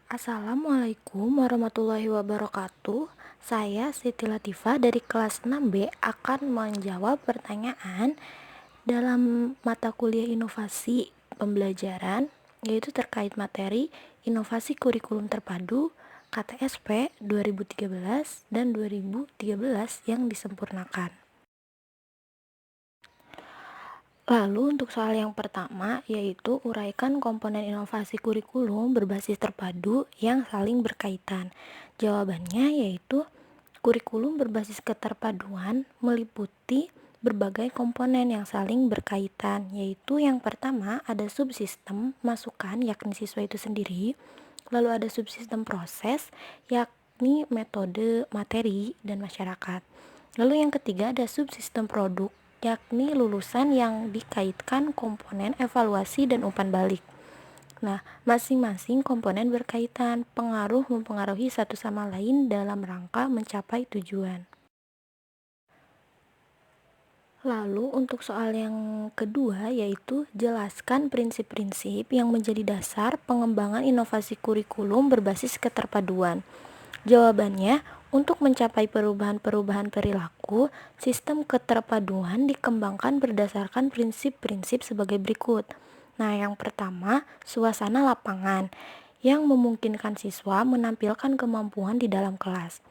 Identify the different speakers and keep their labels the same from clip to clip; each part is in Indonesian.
Speaker 1: Assalamualaikum warahmatullahi wabarakatuh. Saya Siti Latifah dari kelas 6B akan menjawab pertanyaan dalam mata kuliah inovasi pembelajaran, yaitu terkait materi inovasi kurikulum terpadu KTSP 2013 dan 2013 yang disempurnakan. Lalu untuk soal yang pertama yaitu uraikan komponen inovasi kurikulum berbasis terpadu yang saling berkaitan. Jawabannya yaitu kurikulum berbasis keterpaduan meliputi berbagai komponen yang saling berkaitan, yaitu yang pertama ada subsistem masukan yakni siswa itu sendiri, lalu ada subsistem proses yakni metode, materi, dan masyarakat. Lalu yang ketiga ada subsistem produk yakni lulusan yang dikaitkan komponen evaluasi dan umpan balik. Nah, masing-masing komponen berkaitan, mempengaruhi satu sama lain dalam rangka mencapai tujuan. Lalu untuk soal yang kedua yaitu jelaskan prinsip-prinsip yang menjadi dasar pengembangan inovasi kurikulum berbasis keterpaduan. Jawabannya, untuk mencapai perubahan-perubahan perilaku, sistem keterpaduan dikembangkan berdasarkan prinsip-prinsip sebagai berikut. Nah, yang pertama, suasana lapangan yang memungkinkan siswa menampilkan kemampuan di dalam kelas.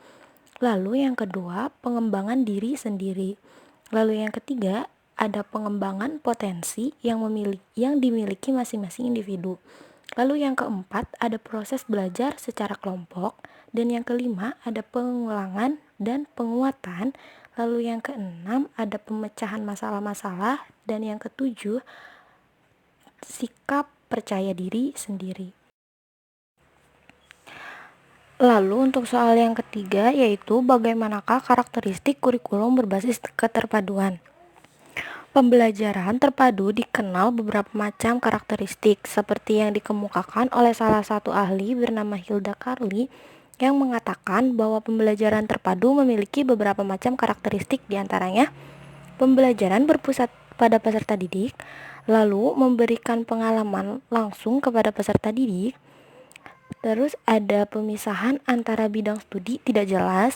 Speaker 1: Lalu yang kedua, pengembangan diri sendiri. Lalu yang ketiga, ada pengembangan potensi yang dimiliki masing-masing individu. Lalu yang keempat, ada proses belajar secara kelompok. Dan yang kelima, ada pengulangan dan penguatan. Lalu yang keenam, ada pemecahan masalah-masalah. Dan yang ketujuh, sikap percaya diri sendiri. Lalu untuk soal yang ketiga yaitu bagaimanakah karakteristik kurikulum berbasis keterpaduan. Pembelajaran terpadu dikenal beberapa macam karakteristik seperti yang dikemukakan oleh salah satu ahli bernama Hilda Carli yang mengatakan bahwa pembelajaran terpadu memiliki beberapa macam karakteristik, diantaranya pembelajaran berpusat pada peserta didik, lalu memberikan pengalaman langsung kepada peserta didik. Terus ada pemisahan antara bidang studi tidak jelas.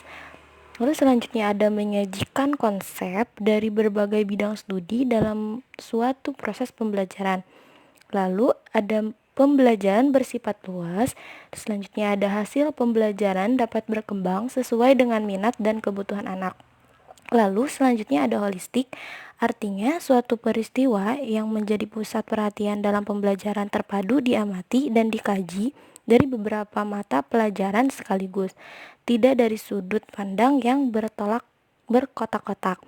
Speaker 1: Lalu selanjutnya ada menyajikan konsep dari berbagai bidang studi dalam suatu proses pembelajaran. Lalu ada pembelajaran bersifat luas. Selanjutnya ada hasil pembelajaran dapat berkembang sesuai dengan minat dan kebutuhan anak. Lalu selanjutnya ada holistik, artinya suatu peristiwa yang menjadi pusat perhatian dalam pembelajaran terpadu diamati dan dikaji dari beberapa mata pelajaran sekaligus, tidak dari sudut pandang yang berkotak-kotak.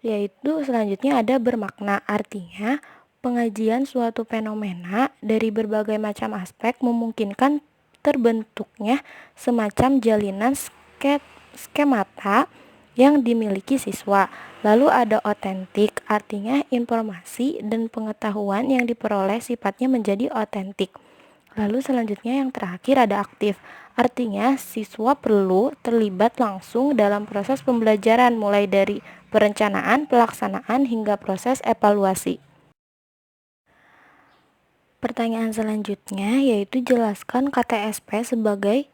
Speaker 1: Yaitu selanjutnya ada bermakna, artinya pengajian suatu fenomena dari berbagai macam aspek memungkinkan terbentuknya semacam jalinan skemata yang dimiliki siswa. Lalu ada otentik, artinya informasi dan pengetahuan yang diperoleh sifatnya menjadi otentik. Lalu selanjutnya yang terakhir ada aktif, artinya siswa perlu terlibat langsung dalam proses pembelajaran mulai dari perencanaan, pelaksanaan, hingga proses evaluasi. Pertanyaan selanjutnya yaitu jelaskan KTSP sebagai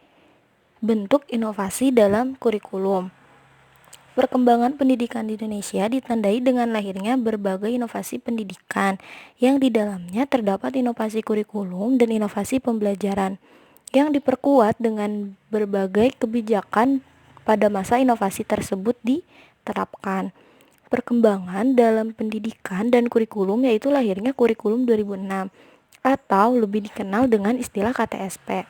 Speaker 1: bentuk inovasi dalam kurikulum. Perkembangan pendidikan di Indonesia ditandai dengan lahirnya berbagai inovasi pendidikan yang di dalamnya terdapat inovasi kurikulum dan inovasi pembelajaran yang diperkuat dengan berbagai kebijakan pada masa inovasi tersebut diterapkan. Perkembangan dalam pendidikan dan kurikulum yaitu lahirnya kurikulum 2006 atau lebih dikenal dengan istilah KTSP,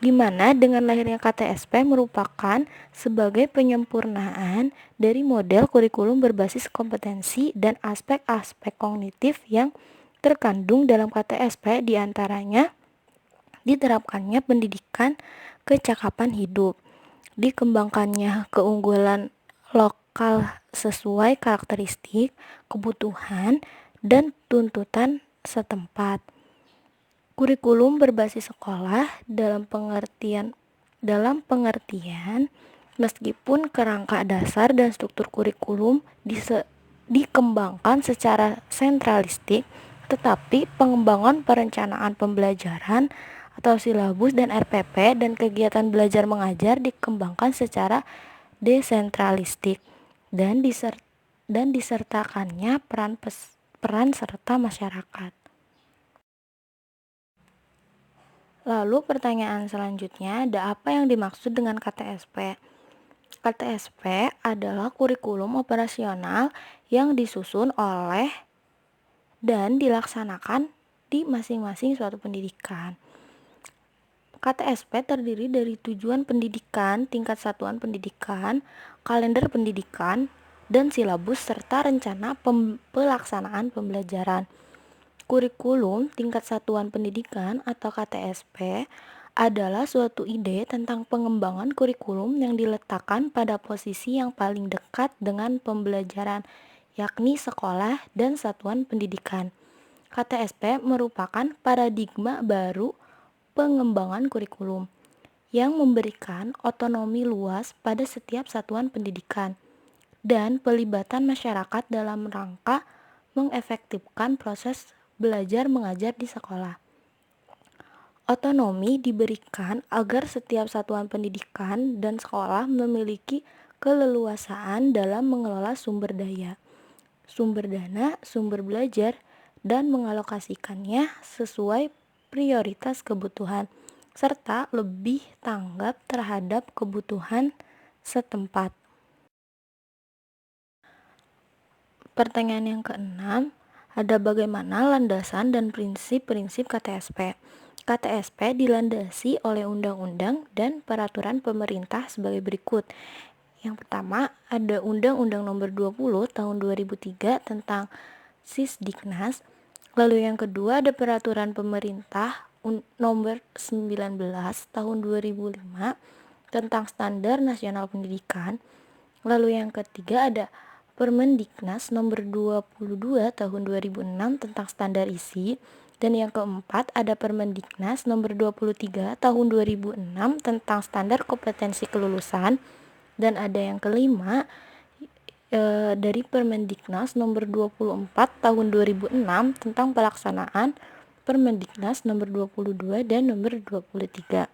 Speaker 1: di mana dengan lahirnya KTSP merupakan sebagai penyempurnaan dari model kurikulum berbasis kompetensi dan aspek-aspek kognitif yang terkandung dalam KTSP, diantaranya diterapkannya pendidikan kecakapan hidup, dikembangkannya keunggulan lokal sesuai karakteristik, kebutuhan, dan tuntutan setempat. Kurikulum berbasis sekolah dalam pengertian meskipun kerangka dasar dan struktur kurikulum dikembangkan secara sentralistik, tetapi pengembangan perencanaan pembelajaran atau silabus dan RPP, dan kegiatan belajar mengajar dikembangkan secara desentralistik dan disertakannya peran serta masyarakat. Lalu pertanyaan selanjutnya, ada apa yang dimaksud dengan KTSP? KTSP adalah kurikulum operasional yang disusun oleh dan dilaksanakan di masing-masing suatu pendidikan. KTSP terdiri dari tujuan pendidikan, tingkat satuan pendidikan, kalender pendidikan, dan silabus serta rencana pelaksanaan pembelajaran. Kurikulum tingkat satuan pendidikan atau KTSP adalah suatu ide tentang pengembangan kurikulum yang diletakkan pada posisi yang paling dekat dengan pembelajaran, yakni sekolah dan satuan pendidikan. KTSP merupakan paradigma baru pengembangan kurikulum yang memberikan otonomi luas pada setiap satuan pendidikan dan pelibatan masyarakat dalam rangka mengefektifkan proses belajar mengajar di sekolah. Otonomi diberikan agar setiap satuan pendidikan dan sekolah memiliki keleluasaan dalam mengelola sumber daya, sumber dana, sumber belajar, dan mengalokasikannya sesuai prioritas kebutuhan, serta lebih tanggap terhadap kebutuhan setempat. Pertanyaan yang keenam, ada bagaimana landasan dan prinsip-prinsip KTSP. KTSP dilandasi oleh undang-undang dan peraturan pemerintah sebagai berikut. Yang pertama, ada Undang-Undang Nomor 20 Tahun 2003 tentang Sisdiknas. Lalu yang kedua, ada Peraturan Pemerintah Nomor 19 Tahun 2005 tentang Standar Nasional Pendidikan. Lalu yang ketiga, ada Permendiknas Nomor 22 Tahun 2006 tentang standar isi, dan yang keempat ada Permendiknas Nomor 23 Tahun 2006 tentang standar kompetensi kelulusan, dan ada yang kelima dari Permendiknas Nomor 24 Tahun 2006 tentang pelaksanaan Permendiknas Nomor 22 dan Nomor 23.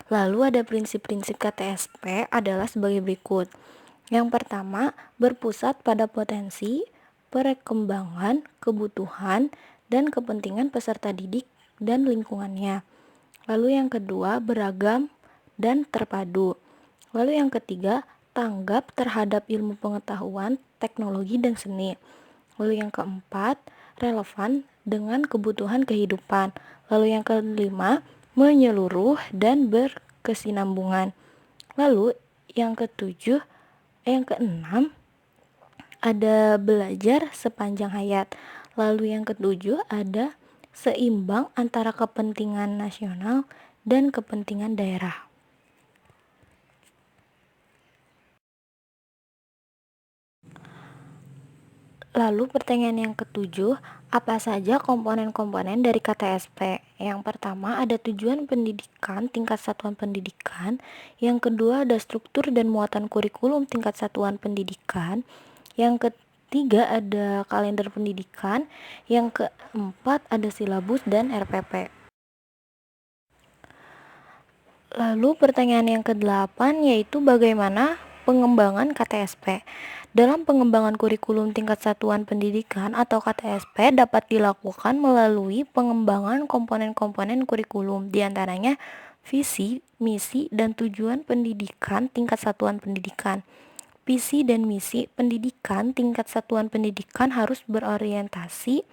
Speaker 1: Lalu ada prinsip-prinsip KTSP adalah sebagai berikut. Yang pertama, berpusat pada potensi, perkembangan, kebutuhan, dan kepentingan peserta didik dan lingkungannya. Lalu yang kedua, beragam dan terpadu. Lalu yang ketiga, tanggap terhadap ilmu pengetahuan, teknologi, dan seni. Lalu yang keempat, relevan dengan kebutuhan kehidupan. Lalu yang kelima, menyeluruh dan berkesinambungan. Lalu yang keenam, ada belajar sepanjang hayat. Lalu yang ketujuh, ada seimbang antara kepentingan nasional dan kepentingan daerah. Lalu pertanyaan yang ketujuh, apa saja komponen-komponen dari KTSP? Yang pertama ada tujuan pendidikan tingkat satuan pendidikan, yang kedua ada struktur dan muatan kurikulum tingkat satuan pendidikan, yang ketiga ada kalender pendidikan, yang keempat ada silabus dan RPP. Lalu pertanyaan yang kedelapan yaitu bagaimana pengembangan KTSP. Dalam pengembangan kurikulum tingkat satuan pendidikan atau KTSP dapat dilakukan melalui pengembangan komponen-komponen kurikulum, diantaranya visi, misi, dan tujuan pendidikan tingkat satuan pendidikan. Visi dan misi pendidikan tingkat satuan pendidikan harus berorientasi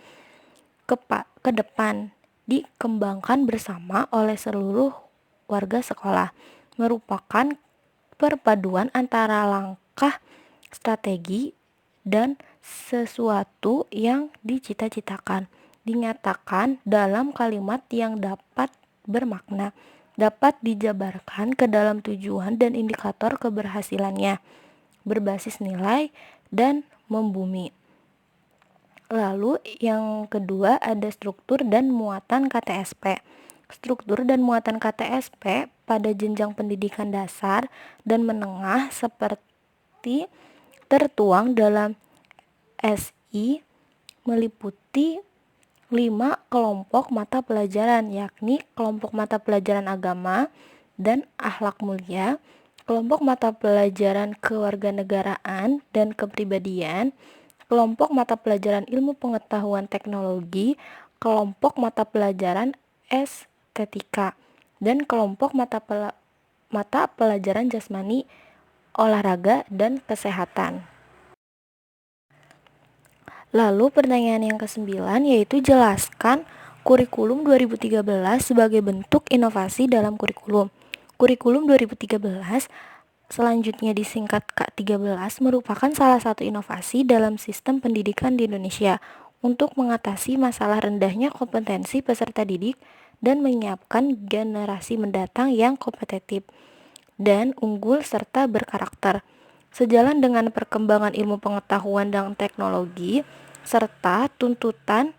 Speaker 1: ke depan, dikembangkan bersama oleh seluruh warga sekolah, merupakan perpaduan antara langkah strategi dan sesuatu yang dicita-citakan, dinyatakan dalam kalimat yang dapat bermakna, dapat dijabarkan ke dalam tujuan dan indikator keberhasilannya, berbasis nilai dan membumi. Lalu yang kedua ada struktur dan muatan KTSP. Struktur dan muatan KTSP pada jenjang pendidikan dasar dan menengah seperti tertuang dalam SI meliputi 5 kelompok mata pelajaran, yakni kelompok mata pelajaran agama dan akhlak mulia, kelompok mata pelajaran kewarganegaraan dan kepribadian, kelompok mata pelajaran ilmu pengetahuan teknologi, kelompok mata pelajaran estetika, dan kelompok mata pelajaran jasmani, olahraga, dan kesehatan. Lalu pertanyaan yang ke-9 yaitu jelaskan kurikulum 2013 sebagai bentuk inovasi dalam kurikulum. Kurikulum 2013 selanjutnya disingkat K13 merupakan salah satu inovasi dalam sistem pendidikan di Indonesia untuk mengatasi masalah rendahnya kompetensi peserta didik dan menyiapkan generasi mendatang yang kompetitif dan unggul serta berkarakter. Sejalan dengan perkembangan ilmu pengetahuan dan teknologi serta tuntutan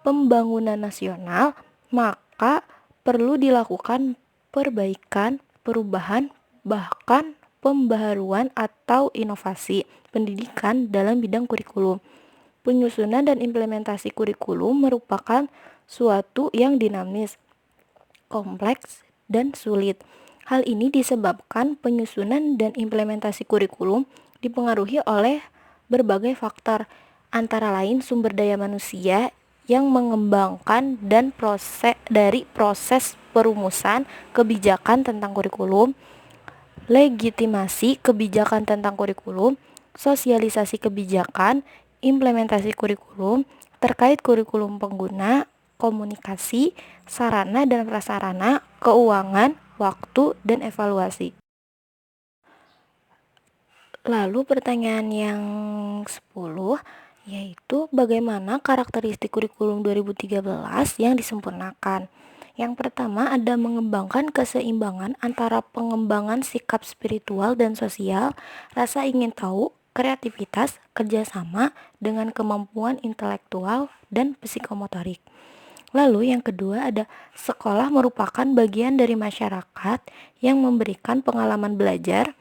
Speaker 1: pembangunan nasional, maka perlu dilakukan perbaikan, perubahan, bahkan pembaharuan atau inovasi pendidikan dalam bidang kurikulum. Penyusunan dan implementasi kurikulum merupakan suatu yang dinamis, kompleks, dan sulit. Hal ini disebabkan penyusunan dan implementasi kurikulum dipengaruhi oleh berbagai faktor, antara lain sumber daya manusia yang mengembangkan dan proses perumusan kebijakan tentang kurikulum, legitimasi kebijakan tentang kurikulum, sosialisasi kebijakan, implementasi kurikulum, terkait kurikulum pengguna, komunikasi, sarana dan prasarana, keuangan, waktu, dan evaluasi. Lalu pertanyaan yang 10 yaitu bagaimana karakteristik kurikulum 2013 yang disempurnakan. Yang pertama ada mengembangkan keseimbangan antara pengembangan sikap spiritual dan sosial, rasa ingin tahu, kreativitas, kerjasama dengan kemampuan intelektual dan psikomotorik. Lalu yang kedua ada sekolah merupakan bagian dari masyarakat yang memberikan pengalaman belajar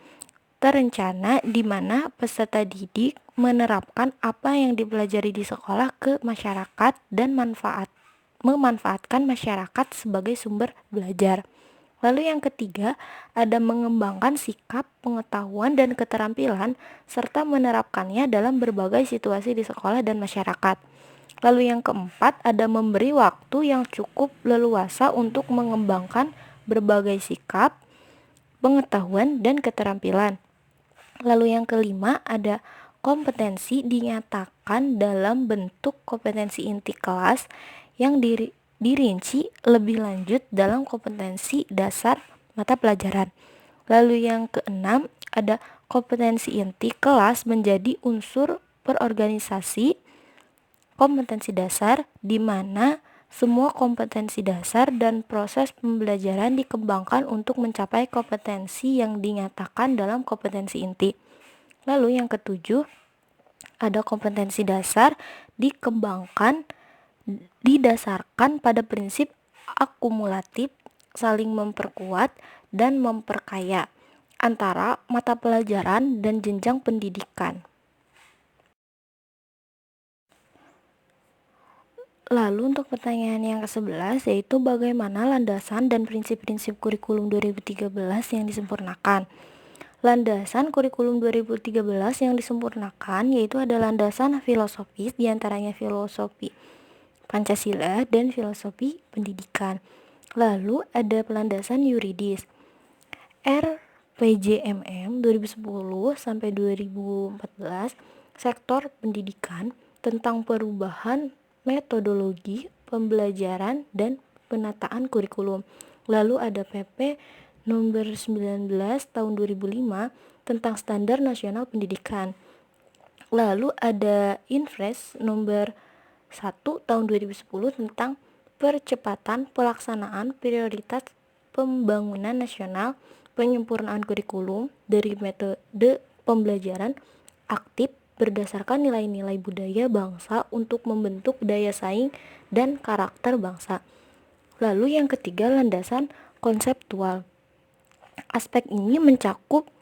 Speaker 1: terencana di mana peserta didik menerapkan apa yang dipelajari di sekolah ke masyarakat dan memanfaatkan masyarakat sebagai sumber belajar. Lalu yang ketiga, ada mengembangkan sikap, pengetahuan, dan keterampilan serta menerapkannya dalam berbagai situasi di sekolah dan masyarakat. Lalu yang keempat, ada memberi waktu yang cukup leluasa untuk mengembangkan berbagai sikap, pengetahuan, dan keterampilan. Lalu yang kelima, ada kompetensi dinyatakan dalam bentuk kompetensi inti kelas yang dirinci lebih lanjut dalam kompetensi dasar mata pelajaran. Lalu yang keenam, ada kompetensi inti kelas menjadi unsur perorganisasi kompetensi dasar di mana semua kompetensi dasar dan proses pembelajaran dikembangkan untuk mencapai kompetensi yang dinyatakan dalam kompetensi inti. Lalu yang ketujuh, ada kompetensi dasar dikembangkan didasarkan pada prinsip akumulatif, saling memperkuat dan memperkaya antara mata pelajaran dan jenjang pendidikan. Lalu untuk pertanyaan yang ke-11 yaitu bagaimana landasan dan prinsip-prinsip kurikulum 2013 yang disempurnakan. Landasan kurikulum 2013 yang disempurnakan yaitu ada landasan filosofis, diantaranya filosofi Pancasila dan filosofi pendidikan. Lalu ada landasan yuridis. RPJMM 2010 sampai 2014 sektor pendidikan tentang perubahan metodologi pembelajaran dan penataan kurikulum. Lalu ada PP nomor 19 tahun 2005 tentang standar nasional pendidikan. Lalu ada Infres nomor 1 tahun 2010 tentang percepatan pelaksanaan prioritas pembangunan nasional, penyempurnaan kurikulum dari metode pembelajaran aktif berdasarkan nilai-nilai budaya bangsa untuk membentuk daya saing dan karakter bangsa. Lalu yang ketiga, landasan konseptual. Aspek ini mencakup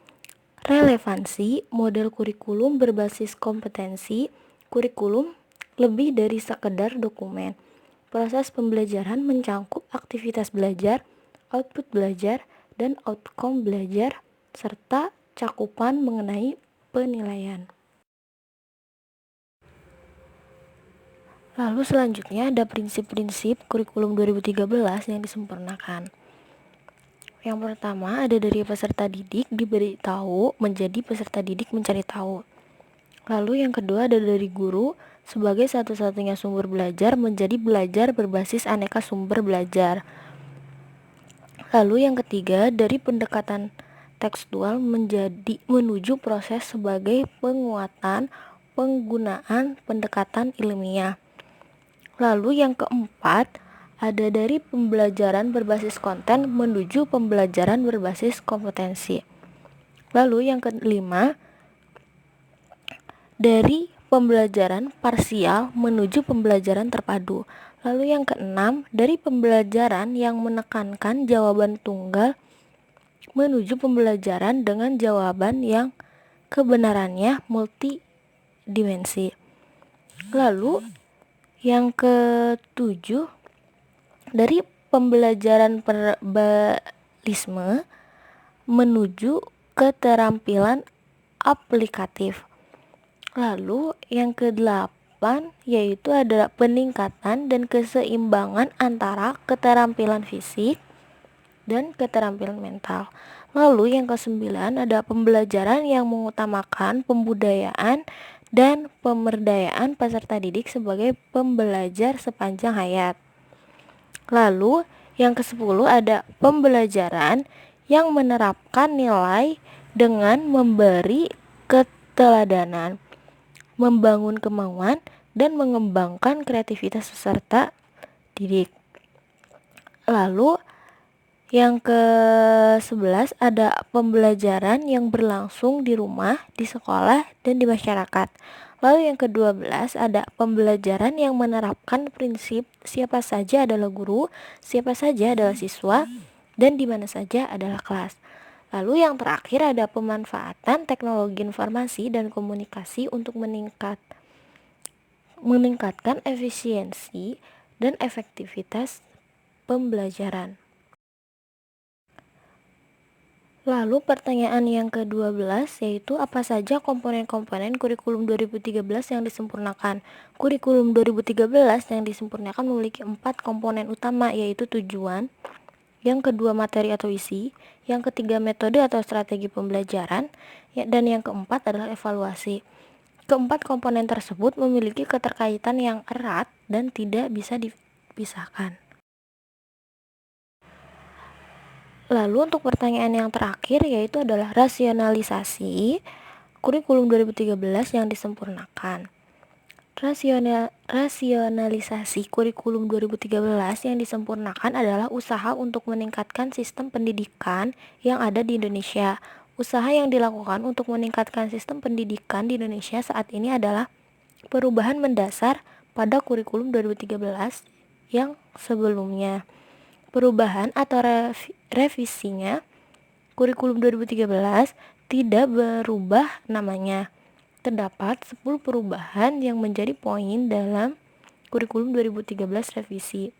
Speaker 1: relevansi model kurikulum berbasis kompetensi, kurikulum lebih dari sekedar dokumen. Proses pembelajaran mencakup aktivitas belajar, output belajar, dan outcome belajar, serta cakupan mengenai penilaian. Lalu selanjutnya ada prinsip-prinsip kurikulum 2013 yang disempurnakan. Yang pertama ada dari peserta didik diberitahu menjadi peserta didik mencari tahu. Lalu yang kedua ada dari guru sebagai satu-satunya sumber belajar menjadi belajar berbasis aneka sumber belajar. Lalu yang ketiga dari pendekatan tekstual menuju proses sebagai penguatan penggunaan pendekatan ilmiah. Lalu yang keempat ada dari pembelajaran berbasis konten menuju pembelajaran berbasis kompetensi. Lalu yang kelima dari pembelajaran parsial menuju pembelajaran terpadu. Lalu yang keenam, dari pembelajaran yang menekankan jawaban tunggal menuju pembelajaran dengan jawaban yang kebenarannya multidimensi. Lalu yang ketujuh, dari pembelajaran verbalisme menuju keterampilan aplikatif. Lalu yang kedelapan yaitu adalah peningkatan dan keseimbangan antara keterampilan fisik dan keterampilan mental. Lalu yang kesembilan ada pembelajaran yang mengutamakan pembudayaan dan pemberdayaan peserta didik sebagai pembelajar sepanjang hayat. Lalu yang ke-10 ada pembelajaran yang menerapkan nilai dengan memberi keteladanan, membangun kemauan, dan mengembangkan kreativitas peserta didik. Lalu yang ke-11 ada pembelajaran yang berlangsung di rumah, di sekolah, dan di masyarakat. Lalu yang ke-12 ada pembelajaran yang menerapkan prinsip siapa saja adalah guru, siapa saja adalah siswa, dan di mana saja adalah kelas. Lalu yang terakhir ada pemanfaatan teknologi informasi dan komunikasi untuk meningkatkan efisiensi dan efektivitas pembelajaran. Lalu pertanyaan yang ke-12 yaitu apa saja komponen-komponen kurikulum 2013 yang disempurnakan? Kurikulum 2013 yang disempurnakan memiliki 4 komponen utama yaitu tujuan, yang kedua materi atau isi, yang ketiga metode atau strategi pembelajaran, dan yang keempat adalah evaluasi. Keempat komponen tersebut memiliki keterkaitan yang erat dan tidak bisa dipisahkan. Lalu untuk pertanyaan yang terakhir yaitu adalah rasionalisasi kurikulum 2013 yang disempurnakan. Rasionalisasi kurikulum 2013 yang disempurnakan adalah usaha untuk meningkatkan sistem pendidikan yang ada di Indonesia. Usaha yang dilakukan untuk meningkatkan sistem pendidikan di Indonesia saat ini adalah perubahan mendasar pada kurikulum 2013 yang sebelumnya. Perubahan atau revisinya kurikulum 2013 tidak berubah namanya. Terdapat 10 perubahan yang menjadi poin dalam kurikulum 2013 revisi,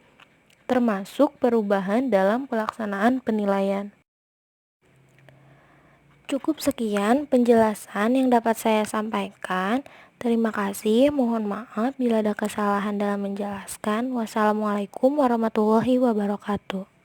Speaker 1: termasuk perubahan dalam pelaksanaan penilaian. Cukup sekian penjelasan yang dapat saya sampaikan. Terima kasih, mohon maaf bila ada kesalahan dalam menjelaskan. Wassalamualaikum warahmatullahi wabarakatuh.